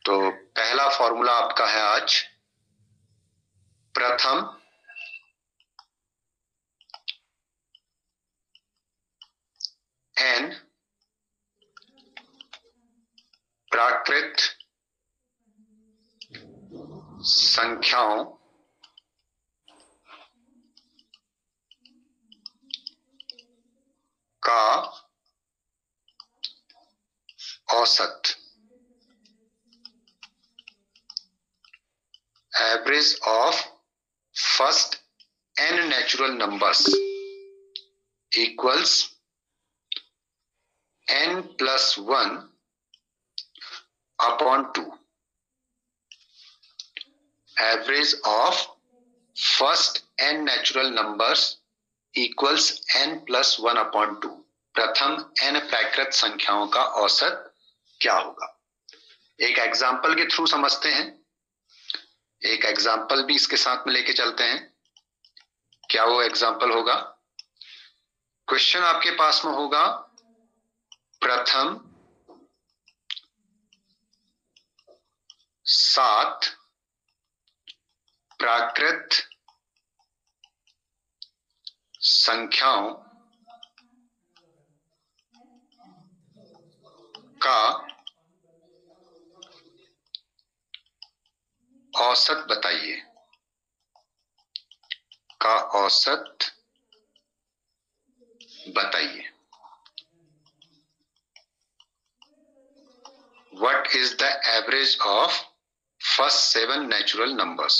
तो पहला फॉर्मूला आपका है आज प्रथम n प्राकृत संख्याओं का औसत, average of first n natural numbers equals n plus 1 upon 2. Average of first n natural numbers equals n plus 1 upon 2. प्रथम n प्राकृत संख्याओं का औसत क्या होगा? एक एग्जाम्पल के थ्रू समझते हैं। एक एग्जाम्पल भी इसके साथ में लेके चलते हैं। क्या वो एग्जाम्पल होगा? क्वेश्चन आपके पास में होगा प्रथम 7 प्राकृत संख्याओं का औसत बताइए। का औसत बताइए। What is the average of first 7 natural numbers?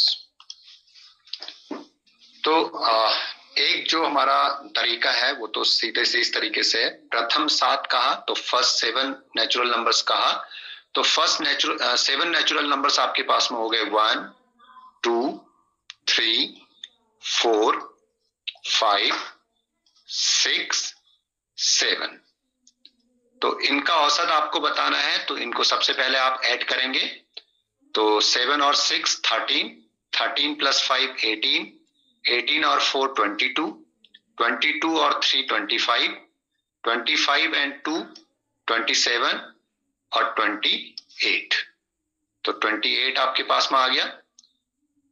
तो एक जो हमारा तरीका है वो तो सीधे से इस तरीके से है। प्रथम 7 कहा तो फर्स्ट 7 नेचुरल नंबर्स कहा, तो फर्स्ट 7 नेचुरल नंबर्स आपके पास में हो गए 1 2 3 4 5 6 7। तो इनका औसत आपको बताना है, तो इनको सबसे पहले आप ऐड करेंगे। तो 7 और 6 13, 13 प्लस 5 18, 18 और 4 22, 22 और 3 25, 25 एंड 2 27 और 28। तो 28 आपके पास में आ गया।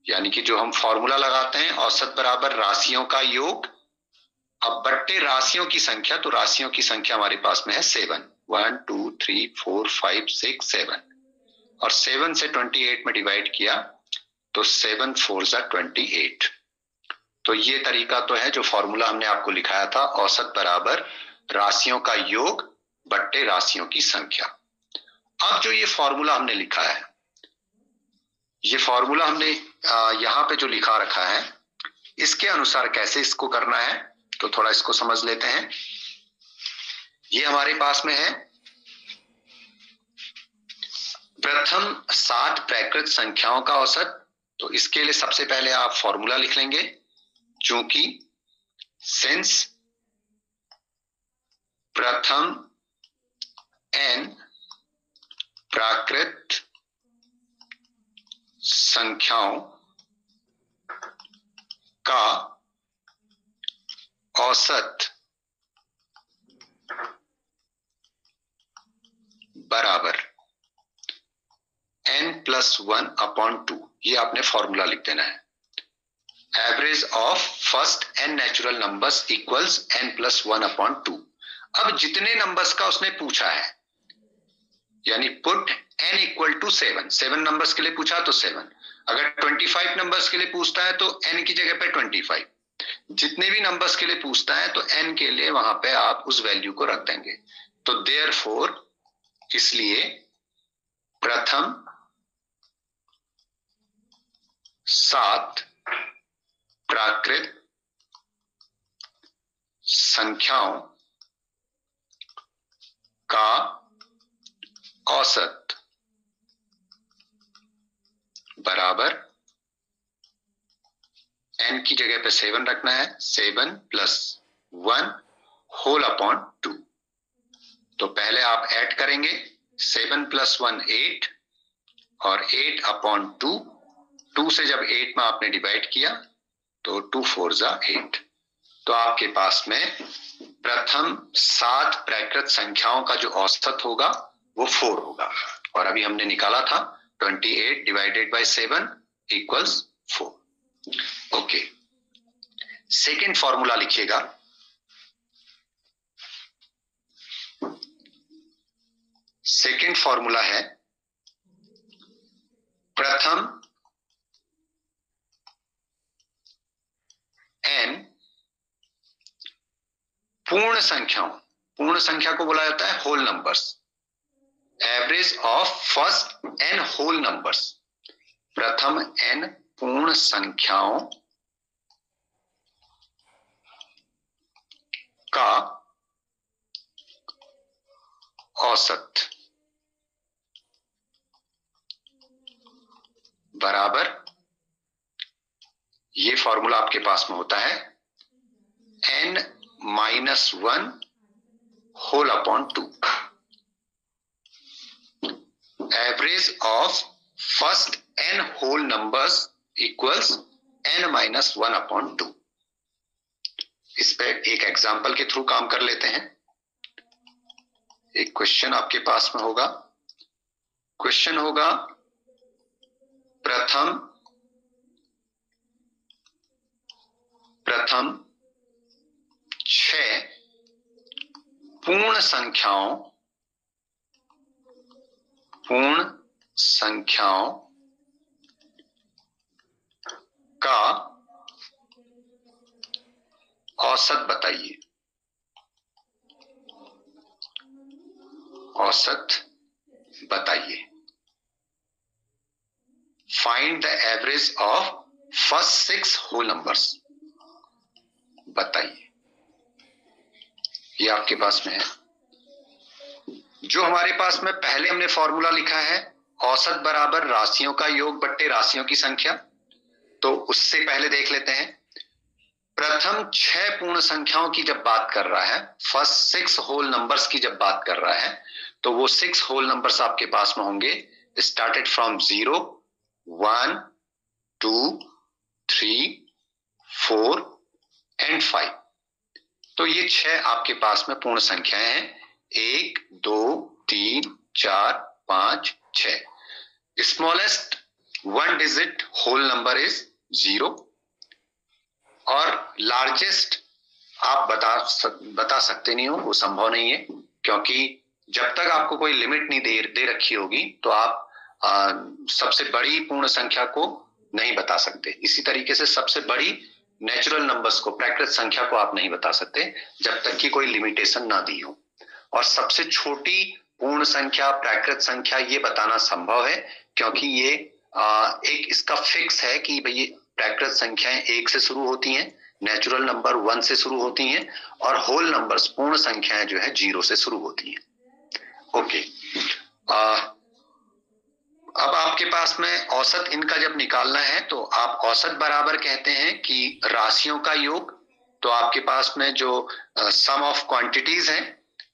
यानी कि जो हम फॉर्मूला लगाते हैं औसत बराबर राशियों का योग अब बट्टे राशियों की संख्या, तो राशियों की संख्या हमारे पास में है 7, 1 2 3 4 5 6 7 और 7 से 28 में डिवाइड किया तो 7 4 जा 28। तो ये तरीका तो है जो फॉर्मूला हमने आपको लिखाया था, औसत बराबर राशियों का योग बट्टे राशियों की संख्या। अब जो ये फॉर्मूला हमने लिखा है, ये फॉर्मूला हमने यहाँ पे जो लिखा रखा है इसके अनुसार कैसे इसको करना है, तो थोड़ा इसको समझ लेते हैं। ये हमारे पास में है प्रथम 7 प्राकृत संख्याओं का औसत। तो इसके लिए सबसे पहले आप फॉर्मूला लिख लेंगे, चूंकि सिंस प्रथम n प्राकृत संख्याओं का औसत बराबर n plus 1 upon 2, ये आपने फॉर्मूला लिख देना है। Average of first n natural numbers equals n plus 1 upon 2। अब जितने नंबर्स का उसने पूछा है, यानी put n equal to 7, 7 numbers के लिए पूछा तो 7, अगर 25 नंबर्स के लिए पूछता है तो n की जगह पे 25, जितने भी नंबर्स के लिए पूछता है तो n के लिए वहां पे आप उस वैल्यू को रख देंगे। तो देयरफॉर इसलिए प्रथम 7 प्राकृत संख्याओं का औसत बराबर n की जगह पे 7 रखना है, 7 प्लस 1 होल अपॉन 2। तो पहले आप ऐड करेंगे, 7 प्लस 1 8 और 8 अपॉन 2, 2 से जब 8 में आपने डिवाइड किया तो 2 4 जा 8। तो आपके पास में प्रथम 7 प्राकृत संख्याओं का जो औसत होगा वो 4 होगा। और अभी हमने निकाला था 28 divided by 7 equals 4। Okay, second formula लिखिएगा। सेकेंड फॉर्मूला है प्रथम n पूर्ण संख्याओं, पूर्ण संख्या को बोला जाता है whole numbers, average of first n whole numbers, प्रथम n पूर्ण संख्याओं का औसत बराबर, ये फॉर्मूला आपके पास में होता है n minus 1 whole upon 2, average of first n whole numbers equals n minus 1 upon 2। इस पे एक एग्जाम्पल के थ्रू काम कर लेते हैं। एक क्वेश्चन आपके पास में होगा, क्वेश्चन होगा प्रथम 6 पूर्ण संख्याओं का औसत बताइए, औसत बताइए। Find the average of first 6 whole numbers, बताइए। ये आपके पास में है। जो हमारे पास में पहले हमने फॉर्मूला लिखा है औसत बराबर राशियों का योग बट्टे राशियों की संख्या, तो उससे पहले देख लेते हैं। प्रथम 6 पूर्ण संख्याओं की जब बात कर रहा है, फर्स्ट 6 होल नंबर्स की जब बात कर रहा है, तो वो 6 होल नंबर्स आपके पास में होंगे स्टार्टेड फ्रॉम 0, 1, 2, 3, 4 एंड 5। तो ये 6 आपके पास में पूर्ण संख्याएं हैं, 1, 2, 3, 4, 5, 6। Smallest 1 digit whole number is 0 और लार्जेस्ट आप बता सकते नहीं हो, वो संभव नहीं है, क्योंकि जब तक आपको कोई लिमिट नहीं दे रखी होगी तो आप सबसे बड़ी पूर्ण संख्या को नहीं बता सकते। इसी तरीके से सबसे बड़ी नेचुरल नंबर्स को, प्राकृत संख्या को आप नहीं बता सकते जब तक कि कोई लिमिटेशन ना दी हो। और सबसे छोटी पूर्ण संख्या, प्राकृत संख्या, ये बताना संभव है, क्योंकि ये एक इसका फिक्स है कि भाई प्राकृत संख्याएं 1 से शुरू होती हैं, नेचुरल नंबर 1 से शुरू होती हैं और होल नंबर्स पूर्ण संख्याएं जो है 0 से शुरू होती हैं। ओके, अब आपके पास में औसत इनका जब निकालना है तो आप औसत बराबर कहते हैं कि राशियों का योग। तो आपके पास में जो सम ऑफ क्वांटिटीज हैं,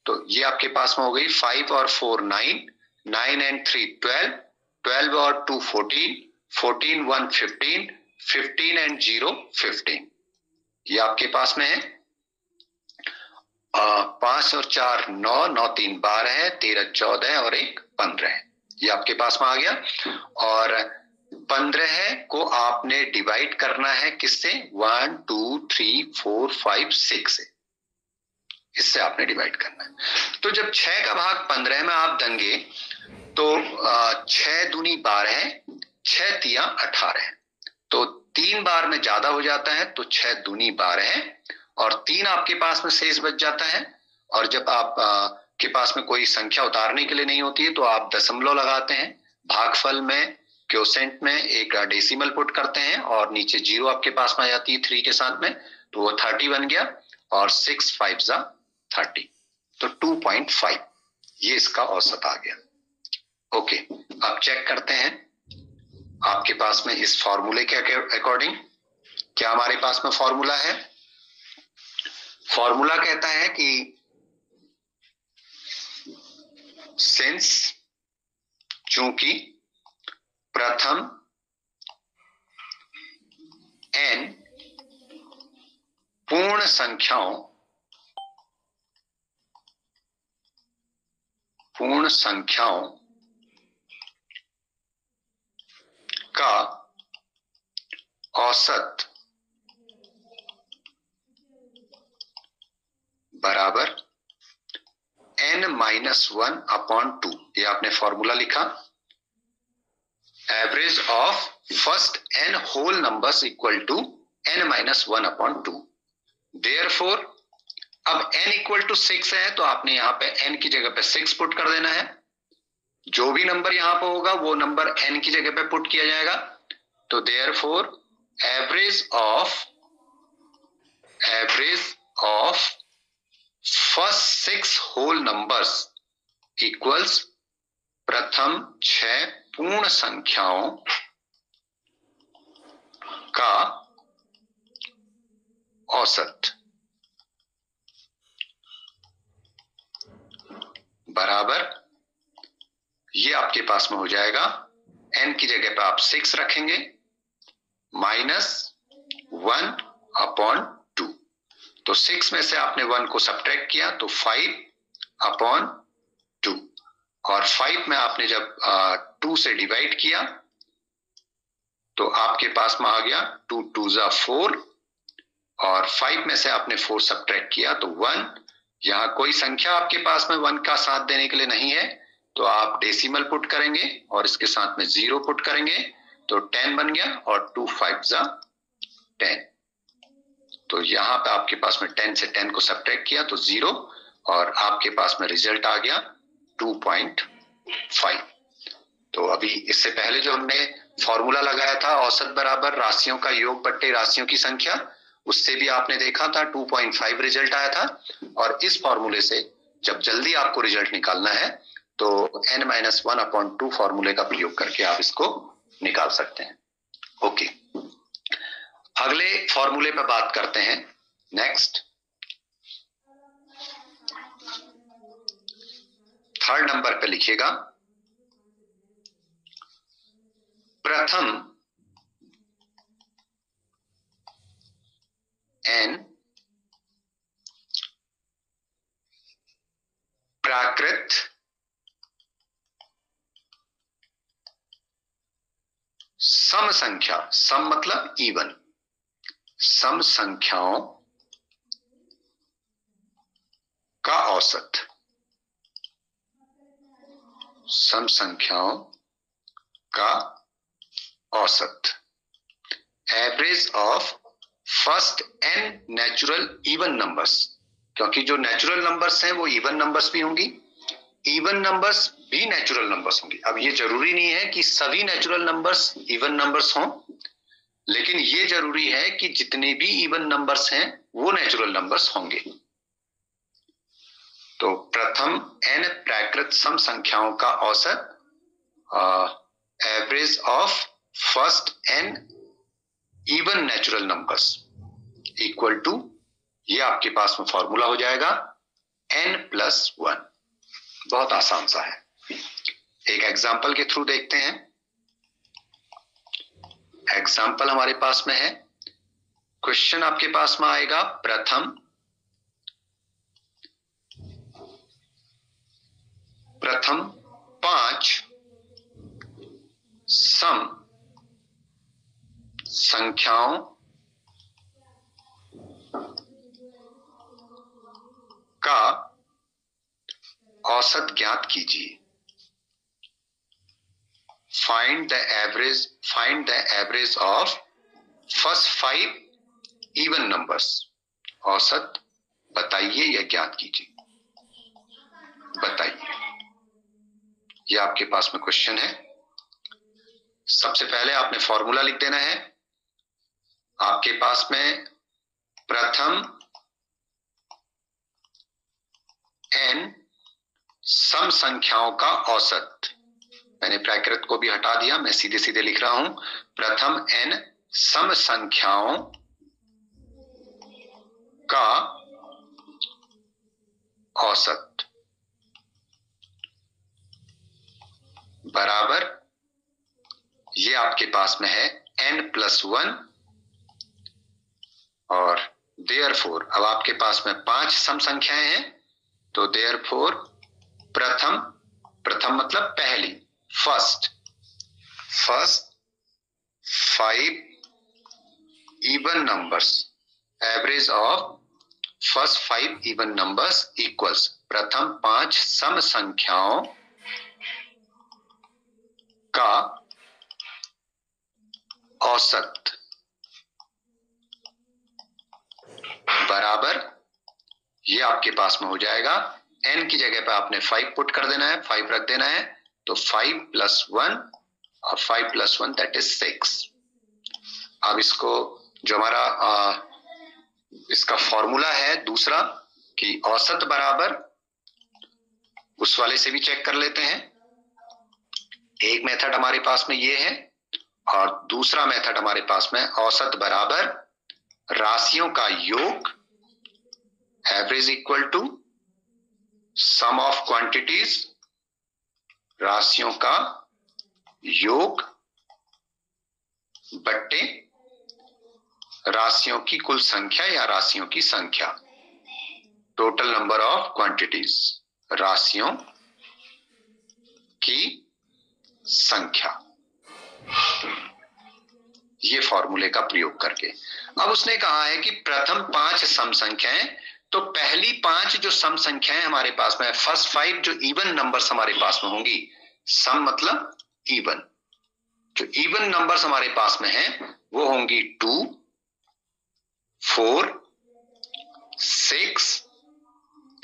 तो ये आपके पास में हो गई 5 और 4 9, 9 and 3 12, 12 और 2 14, 14 1 15, 15 and 0 15। ये आपके पास में है। 5 और 4 9, 9 3 12 है, 13 14 और 1 15 है। ये आपके पास में आ गया। और 15 को आपने डिवाइड करना है किससे? 1 2 3 4 5 6 से, इससे आपने डिवाइड करना है। तो जब 6 का भाग 15 में आप देंगे तो 6 दूनी 12, 6 तिया 18, तो 3 बार में ज्यादा हो जाता है, तो 6 दूनी 12 और 3 आपके पास में शेष बच जाता है। और जब आप के पास में कोई संख्या उतारने के लिए नहीं होती है तो आप दशमलव लगाते हैं, भागफल में क्वोशेंट में एक डेसिमल पुट करते हैं और नीचे 0 आपके पास में आ जाती है 3 के साथ में, तो वो 30 बन गया और 6 5 जा 30, तो 2.5 ये इसका औसत आ गया। ओके, अब चेक करते हैं आपके पास में इस फॉर्मूले के अकॉर्डिंग क्या हमारे पास में फॉर्मूला है। फॉर्मूला कहता है कि सिंस, चूंकि प्रथम n पूर्ण संख्याओं का औसत बराबर n-1/2। ये आपने फॉर्मूला लिखा, average of first n whole numbers equal to n-1/2। Therefore अब n इक्वल टू 6 है तो आपने यहाँ पे n की जगह पे 6 पुट कर देना है। जो भी नंबर यहाँ पे होगा वो नंबर n की जगह पे पुट किया जाएगा। तो therefore average of first 6 whole numbers equals प्रथम 6 पूर्ण संख्याओं का औसत बराबर, ये आपके पास में हो जाएगा n की जगह पे आप 6 रखेंगे -1/2। तो 6 में से आपने 1 को सब्ट्रैक्ट किया तो 5/2, और 5 में आपने जब 2 से डिवाइड किया तो आपके पास में आ गया 2 2 = 4, और 5 में से आपने 4 सब्ट्रैक्ट किया तो 1। यहाँ कोई संख्या आपके पास में 1 का साथ देने के लिए नहीं है तो आप डेसिमल पुट करेंगे और इसके साथ में 0 पुट करेंगे तो 10 बन गया, और 2 5 = 10। तो यहाँ पे आपके पास में 10 से 10 को सब्ट्रैक्ट किया तो 0, और आपके पास में रिजल्ट आ गया 2.5। तो अभी इससे पहले जो हमने फॉर्मूला लगाया था औसत बराबर राशियों का योग बट्टे राशियों की संख्या, उससे भी आपने देखा था 2.5 रिजल्ट आया था। और इस फॉर्मूले से जब जल्दी आपको रिजल्ट निकालना है तो n-1/2 फॉर्मूले का प्रयोग करके आप इसको निकाल सकते हैं। ओके, अगले फॉर्मूले पर बात करते हैं। नेक्स्ट, थर्ड नंबर पे लिखिएगा, प्रथम n प्राकृत सम संख्या, सम मतलब इवन, सम संख्याओं का औसत, सम संख्याओं का औसत, average of first n natural even numbers, क्योंकि जो नेचुरल नंबर्स हैं वो इवन नंबर्स भी होंगी, इवन नंबर्स भी नेचुरल नंबर्स होंगी। अब ये जरूरी नहीं है कि सभी नेचुरल नंबर्स इवन नंबर्स हों, लेकिन ये जरूरी है कि जितने भी इवन नंबर्स हैं वो नेचुरल नंबर्स होंगे। तो प्रथम n प्राकृत सम संख्याओं का औसत, average of first n even natural numbers equal to, ये आपके पास में फॉर्मूला हो जाएगा n+1। बहुत आसान सा है, एक एग्जाम्पल के थ्रू देखते हैं। एग्जाम्पल हमारे पास में है, क्वेश्चन आपके पास में आएगा, प्रथम 5 सम संख्याओं का औसत ज्ञात कीजिए। Find the average of first 5 even numbers. औसत बताइए या ज्ञात कीजिए, बताइए। ये आपके पास में क्वेश्चन है। सबसे पहले आपने फॉर्मूला लिख देना है। आपके पास में प्रथम n सम संख्याओं का औसत, मैंने प्राकृत को भी हटा दिया, मैं सीधे सीधे लिख रहा हूं, प्रथम n सम संख्याओं का औसत बराबर, ये आपके पास में है n+1, और देयरफॉर अब आपके पास में 5 सम संख्याएं हैं, तो देयरफॉर प्रथम मतलब पहली, first 5 even numbers, average of first 5 even numbers equals प्रथम 5 सम संख्याओं का औसत बराबर, ये आपके पास में हो जाएगा, n की जगह पे आपने 5 पुट कर देना है, 5 रख देना है, तो 5 + 1 और 5 + 1 दैट इज 6। अब इसको जो हमारा इसका फॉर्मूला है दूसरा कि औसत बराबर, उस वाले से भी चेक कर लेते हैं। एक मेथड हमारे पास में ये है और दूसरा मेथड हमारे पास में औसत बराबर राशियों का योग, average equal to sum of quantities, राशियों का योग बट्टे राशियों की कुल संख्या या राशियों की संख्या, टोटल नंबर ऑफ क्वांटिटीज, राशियों की संख्या, ये फॉर्मूले का प्रयोग करके। अब उसने कहा है कि प्रथम 5 सम संख्याएं, तो पहली 5 जो सम संख्याएं हमारे पास में, फर्स्ट 5 जो इवन नंबर्स हमारे पास में होंगी, सम मतलब इवन, जो इवन नंबर्स हमारे पास में हैं वो होंगी 2, 4, 6,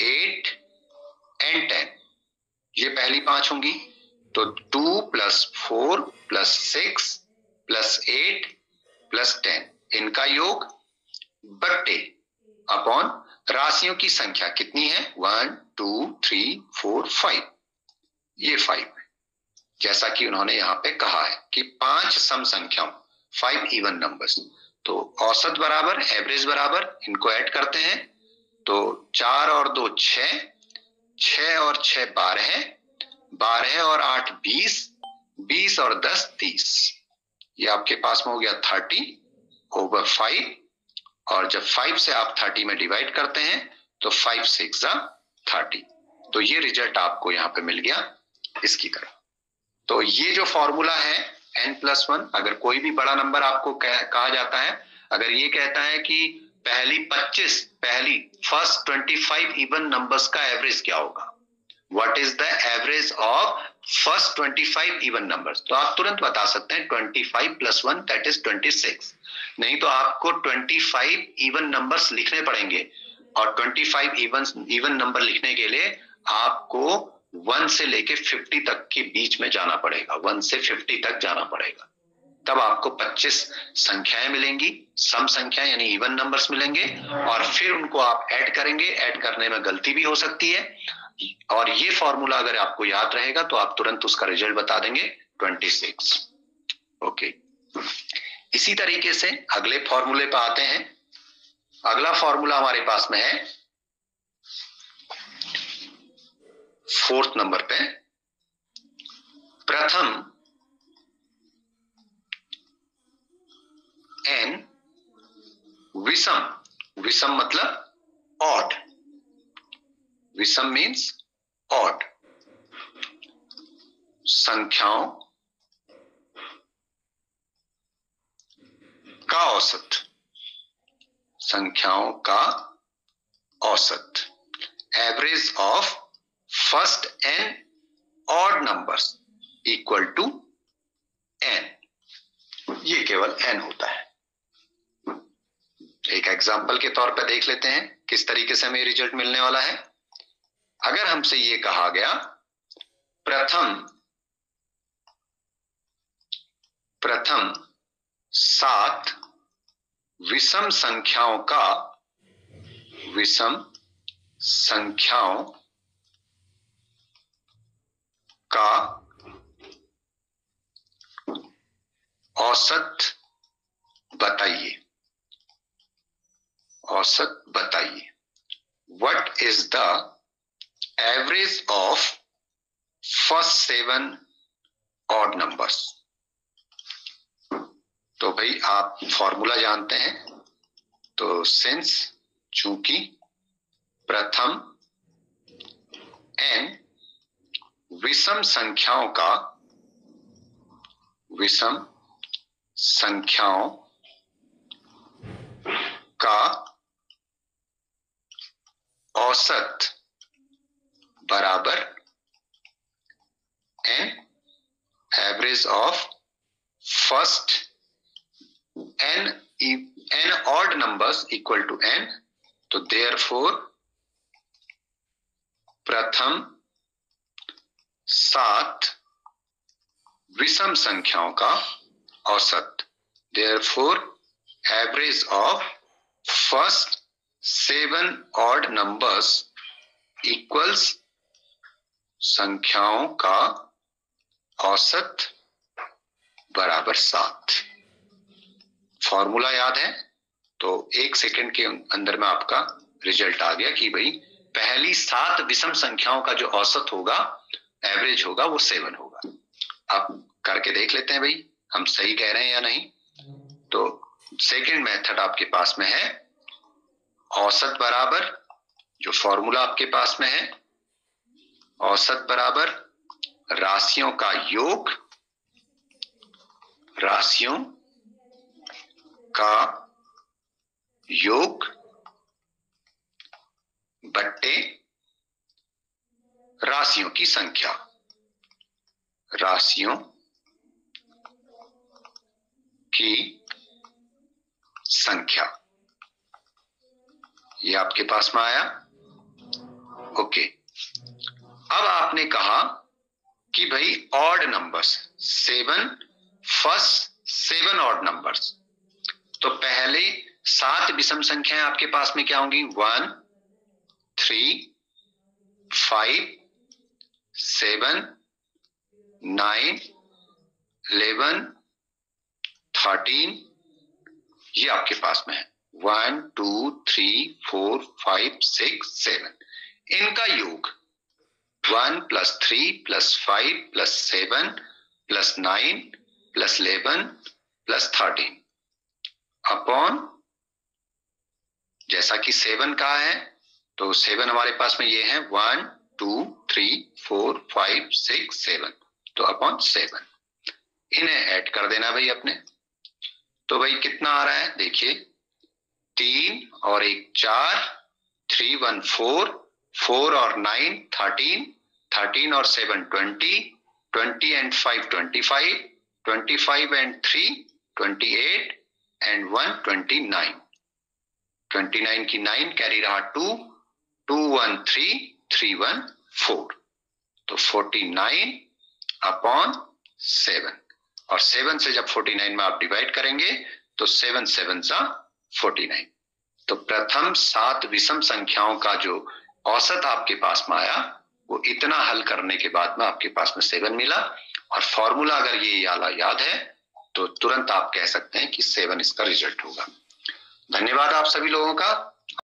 8 एंड 10। ये पहली 5 होंगी, तो 2 + 4 + 6 + 8 + 10 इनका योग बट्टे अपॉन राशियों की संख्या कितनी है, 1 2 3 4 5, ये 5 है। जैसा कि उन्होंने यहाँ पे कहा है कि 5 सम संख्याओं, 5 इवन नंबर्स, तो औसत बराबर एवरेज बराबर, इनको ऐड करते हैं तो 4 और 2 6, 6 और 6 12, 12 और 8 20, 20 और 10 30, ये आपके पास में हो गया 30/5। और जब 5 से आप 30 में डिवाइड करते हैं तो 5 6 30, तो ये रिजल्ट आपको यहाँ पे मिल गया इसकी तरह। तो ये जो फॉर्मूला है n+1, अगर कोई भी बड़ा नंबर आपको कहा जाता है, अगर ये कहता है कि पहली फर्स्ट 25 इवन नंबर्स का एवरेज क्या होगा, what is the average of first 25 even numbers, तो आप तुरंत बता सकते हैं 25 + 1 दैट इज 26। नहीं तो आपको 25 इवन नंबर्स लिखने पड़ेंगे, और 25 इवन नंबर लिखने के लिए आपको 1 से लेके 50 तक के बीच में जाना पड़ेगा, 1 से 50 तक जाना पड़ेगा, तब आपको 25 संख्याएं मिलेंगी, सम संख्या यानी इवन नंबर्स मिलेंगे, और फिर उनको आप ऐड करेंगे। ऐड करने में गलती भी हो सकती है, और ये फॉर्मूला अगर आपको याद रहेगा तो आप तुरंत उसका रिजल्ट बता देंगे 26। ओके, इसी तरीके से अगले फॉर्मूले पर आते हैं। अगला फॉर्मूला हमारे पास में है 4th नंबर पे, प्रथम n विषम, विषम मतलब ऑड, विषम मीन्स ऑड, संख्याओं का औसत, संख्याओं का औसत, average of first n odd numbers equal to n, ये केवल n होता है। एक एग्जाम्पल के तौर पर देख लेते हैं किस तरीके से हमें रिजल्ट मिलने वाला है। अगर हमसे ये कहा गया प्रथम 7 विषम संख्याओं का औसत बताइए, औसत बताइए, what is the average of first 7 odd numbers. तो भाई आप फॉर्मूला जानते हैं, तो सिंस चूंकि प्रथम n विषम संख्याओं का औसत बराबर n, average of first n odd numbers equal to n, तो therefore प्रथम 7 विषम संख्याओं का औसत, therefore average of first 7 odd numbers equals संख्याओं का औसत बराबर 7। फॉर्मूला याद है? तो 1 सेकंड के अंदर में आपका रिजल्ट आ गया कि भाई पहली 7 विषम संख्याओं का जो औसत होगा, एवरेज होगा, वो 7 होगा। अब करके देख लेते हैं भाई हम सही कह रहे हैं या नहीं। तो सेकंड मेथड आपके पास में है, औसत बराबर जो फॉर्मूला आपके पास में है, औसत बराबर राशियों का योग, राशियों का योग बट्टे राशियों की संख्या, राशियों की संख्या। ये आपके पास में आया। ओके, अब आपने कहा कि भाई odd numbers 7, first 7 odd numbers, तो पहले 7 विषम संख्याएं आपके पास में क्या होंगी? 1, 3, 5, 7, 9, 11, 13, ये आपके पास में है 1, 2, 3, 4, 5, 6, 7, इनका योग 1 + 3 + 5 + 7 + 9 + 11 + 13 अपॉन, जैसा कि 7 कहा है तो 7 हमारे पास में ये है 1, 2, 3, 4, 5, 6, 7, तो अपॉन 7। इन्हें ऐड कर देना भाई अपने। तो भाई कितना आ रहा है देखिए, 3 और 1 4, 3 1 4, 4 और 9 13, 13 और 7 20, 20 and 5 25, 25 and 3 28 and 1 29, 29 की 9 कैरी रहा 2, 2 1 3, 3 1 4, तो 49 अपॉन 7, और 7 से जब 49 में आप डिवाइड करेंगे तो 7 7 सा 49। तो प्रथम 7 विषम संख्याओं का जो औसत आपके पास में आया वो इतना हल करने के बाद में आपके पास में 7 मिला। और फॉर्मूला अगर ये याद है तो तुरंत आप कह सकते हैं कि 7 इसका रिजल्ट होगा। धन्यवाद आप सभी लोगों का।